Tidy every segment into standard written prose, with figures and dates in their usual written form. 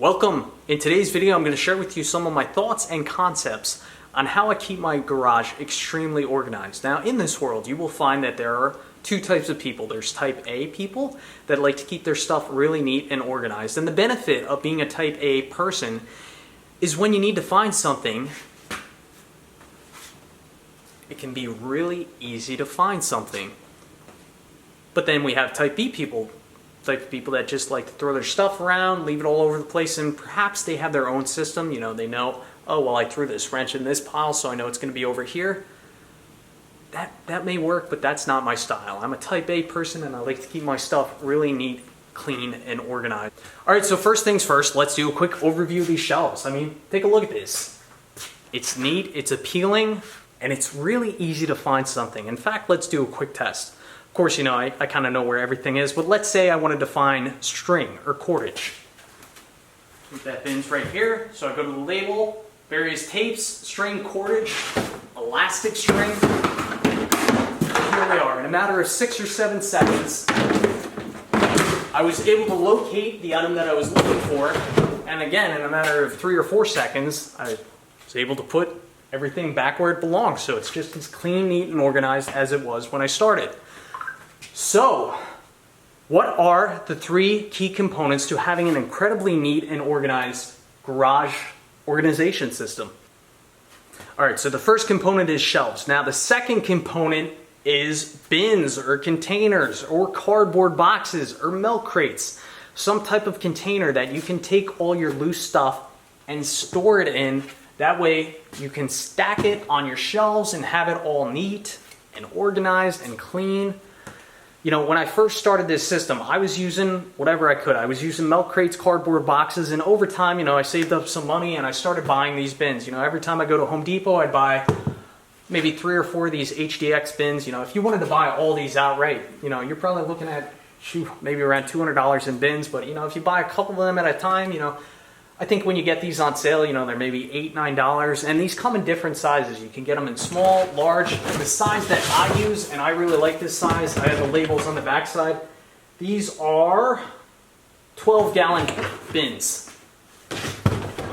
Welcome! In today's video I'm going to share with you some of my thoughts and concepts on how I keep my garage extremely organized. Now in this world you will find that there are two types of people. There's type A people that like to keep their stuff really neat and organized, and the benefit of being a type A person is when you need to find something, it can be really easy to find something. But then we have type B people, type of people that just like to throw their stuff around, leave it all over the place, and perhaps they have their own system. You know, they know, oh, well, I threw this wrench in this pile, so I know it's going to be over here. That may work, but that's not my style. I'm a type A person, and I like to keep my stuff really neat, clean, and organized. All right, so first things first, let's do a quick overview of these shelves. I mean, take a look at this. It's neat, it's appealing, and it's really easy to find something. In fact, let's do a quick test. Of course, you know, I kind of know where everything is, but let's say I wanted to find string or cordage. That bin's right here, so I go to the label, various tapes, string, cordage, elastic string. Here we are. In a matter of 6 or 7 seconds, I was able to locate the item that I was looking for, and again, in a matter of 3 or 4 seconds, I was able to put everything back where it belongs, so it's just as clean, neat, and organized as it was when I started. So, what are the 3 key components to having an incredibly neat and organized garage organization system? Alright, so the first component is shelves. Now the second component is bins or containers or cardboard boxes or milk crates. Some type of container that you can take all your loose stuff and store it in. That way you can stack it on your shelves and have it all neat and organized and clean. You know, when I first started this system, I was using whatever I could. I was using milk crates, cardboard boxes, and over time, you know, I saved up some money and I started buying these bins. You know, every time I go to Home Depot, I'd buy maybe 3 or 4 of these HDX bins. You know, if you wanted to buy all these outright, you know, you're probably looking at, maybe around $200 in bins. But, you know, if you buy a couple of them at a time, you know, I think when you get these on sale, you know, they're maybe $8, $9, and these come in different sizes. You can get them in small, large. The size that I use, and I really like this size, I have the labels on the back side. These are 12-gallon bins,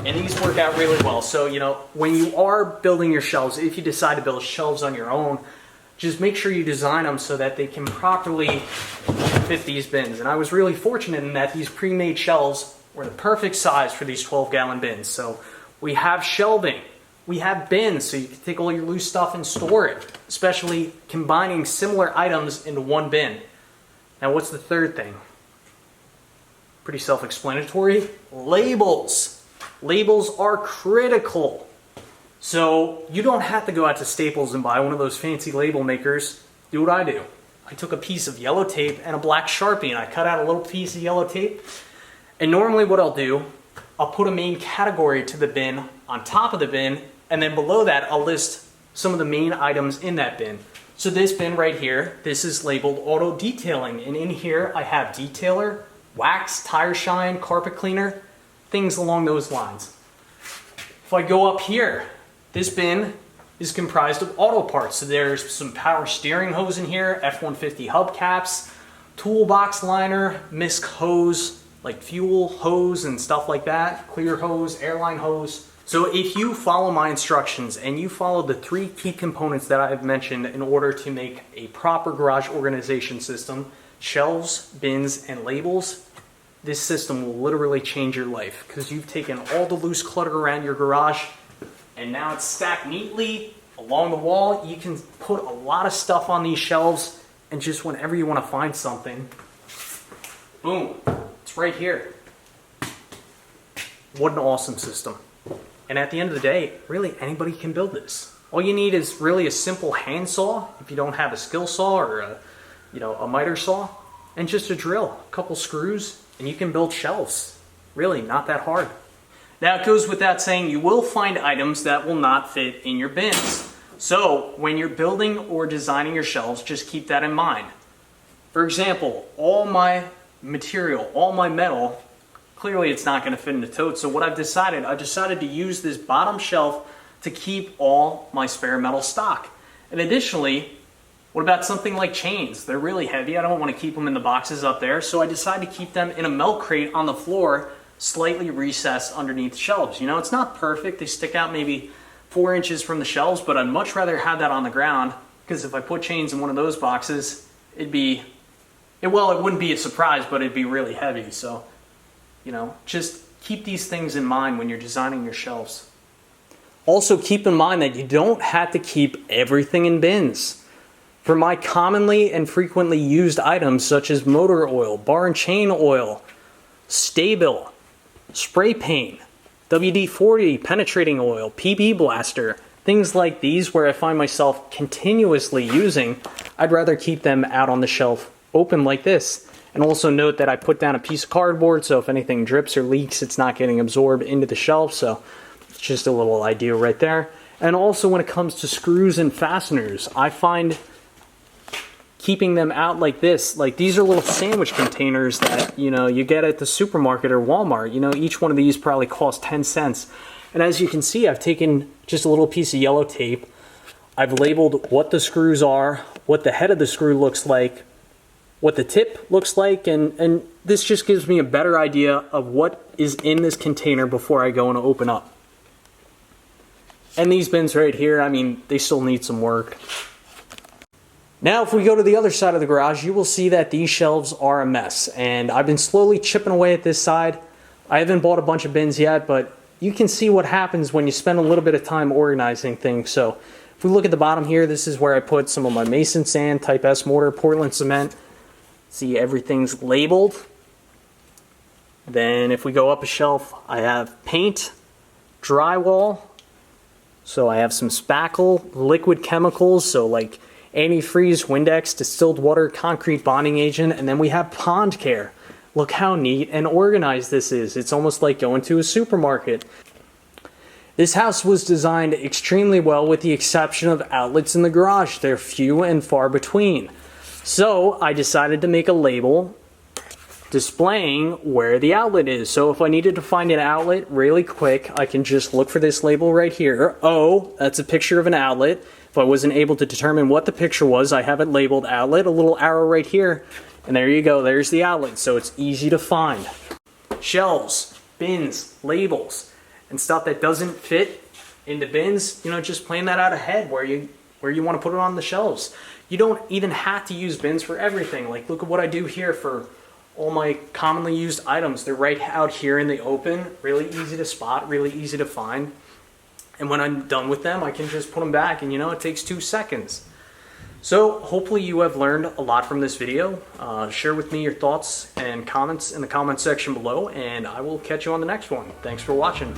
and these work out really well. So, you know, when you are building your shelves, if you decide to build shelves on your own, just make sure you design them so that they can properly fit these bins. And I was really fortunate in that these pre-made shelves were the perfect size for these 12-gallon bins. So we have shelving, we have bins, so you can take all your loose stuff and store it, especially combining similar items into one bin. Now what's the third thing? Pretty self-explanatory. Labels. Labels are critical. So you don't have to go out to Staples and buy one of those fancy label makers. Do what I do. I took a piece of yellow tape and a black Sharpie, and I cut out a little piece of yellow tape. And normally what I'll do, I'll put a main category to the bin on top of the bin, and then below that I'll list some of the main items in that bin. So this bin right here, this is labeled auto detailing, and in here I have detailer, wax, tire shine, carpet cleaner, things along those lines. If I go up here, this bin is comprised of auto parts. So there's some power steering hose in here, F-150 hubcaps, toolbox liner, misc hose, like fuel hose and stuff like that, clear hose, airline hose. So if you follow my instructions and you follow the 3 key components that I've mentioned in order to make a proper garage organization system, shelves, bins, and labels, this system will literally change your life, because you've taken all the loose clutter around your garage and now it's stacked neatly along the wall. You can put a lot of stuff on these shelves, and just whenever you want to find something, boom. It's right here. What an awesome system. And at the end of the day, really anybody can build this. All you need is really a simple hand saw, if you don't have a skill saw or a miter saw, and just a drill, a couple screws, and you can build shelves. Really, not that hard. Now it goes without saying, you will find items that will not fit in your bins. So when you're building or designing your shelves, just keep that in mind. For example, all my material, all my metal, clearly it's not going to fit in the tote. So what I've decided to use this bottom shelf to keep all my spare metal stock. And additionally, what about something like chains? They're really heavy. I don't want to keep them in the boxes up there. So I decided to keep them in a milk crate on the floor slightly recessed underneath shelves. You know, it's not perfect. They stick out maybe 4 inches from the shelves, but I'd much rather have that on the ground, because if I put chains in one of those boxes, it wouldn't be a surprise, but it'd be really heavy. So, you know, just keep these things in mind when you're designing your shelves. Also, keep in mind that you don't have to keep everything in bins. For my commonly and frequently used items such as motor oil, bar and chain oil, Sta-Bil, spray paint, WD-40 penetrating oil, PB blaster, things like these where I find myself continuously using, I'd rather keep them out on the shelf open like this. And also note that I put down a piece of cardboard, so if anything drips or leaks, it's not getting absorbed into the shelf. So it's just a little idea right there. And also when it comes to screws and fasteners, I find keeping them out like this, like these are little sandwich containers that, you know, you get at the supermarket or Walmart. You know, each one of these probably costs 10 cents. And as you can see, I've taken just a little piece of yellow tape. I've labeled what the screws are, what the head of the screw looks like, what the tip looks like, and this just gives me a better idea of what is in this container before I go and open up. And these bins right here, I mean, they still need some work. Now, if we go to the other side of the garage, you will see that these shelves are a mess, and I've been slowly chipping away at this side. I haven't bought a bunch of bins yet, but you can see what happens when you spend a little bit of time organizing things. So if we look at the bottom here, this is where I put some of my Mason sand, Type S mortar, Portland cement. See, everything's labeled. Then if we go up a shelf, I have paint, drywall. So I have some spackle, liquid chemicals, so like antifreeze, Windex, distilled water, concrete bonding agent, and then we have pond care. Look how neat and organized this is. It's almost like going to a supermarket. This house was designed extremely well with the exception of outlets in the garage. They're few and far between. So I decided to make a label displaying where the outlet is. So if I needed to find an outlet really quick, I can just look for this label right here. Oh, that's a picture of an outlet. If I wasn't able to determine what the picture was, I have it labeled outlet, a little arrow right here, and there you go, there's the outlet, so it's easy to find. Shelves, bins, labels, and stuff that doesn't fit into bins, you know, just plan that out ahead where you want to put it on the shelves. You don't even have to use bins for everything. Like, look at what I do here for all my commonly used items. They're right out here in the open, really easy to spot, really easy to find. And when I'm done with them, I can just put them back, and you know, it takes 2 seconds. So hopefully you have learned a lot from this video. Share with me your thoughts and comments in the comment section below, and I will catch you on the next one. Thanks for watching.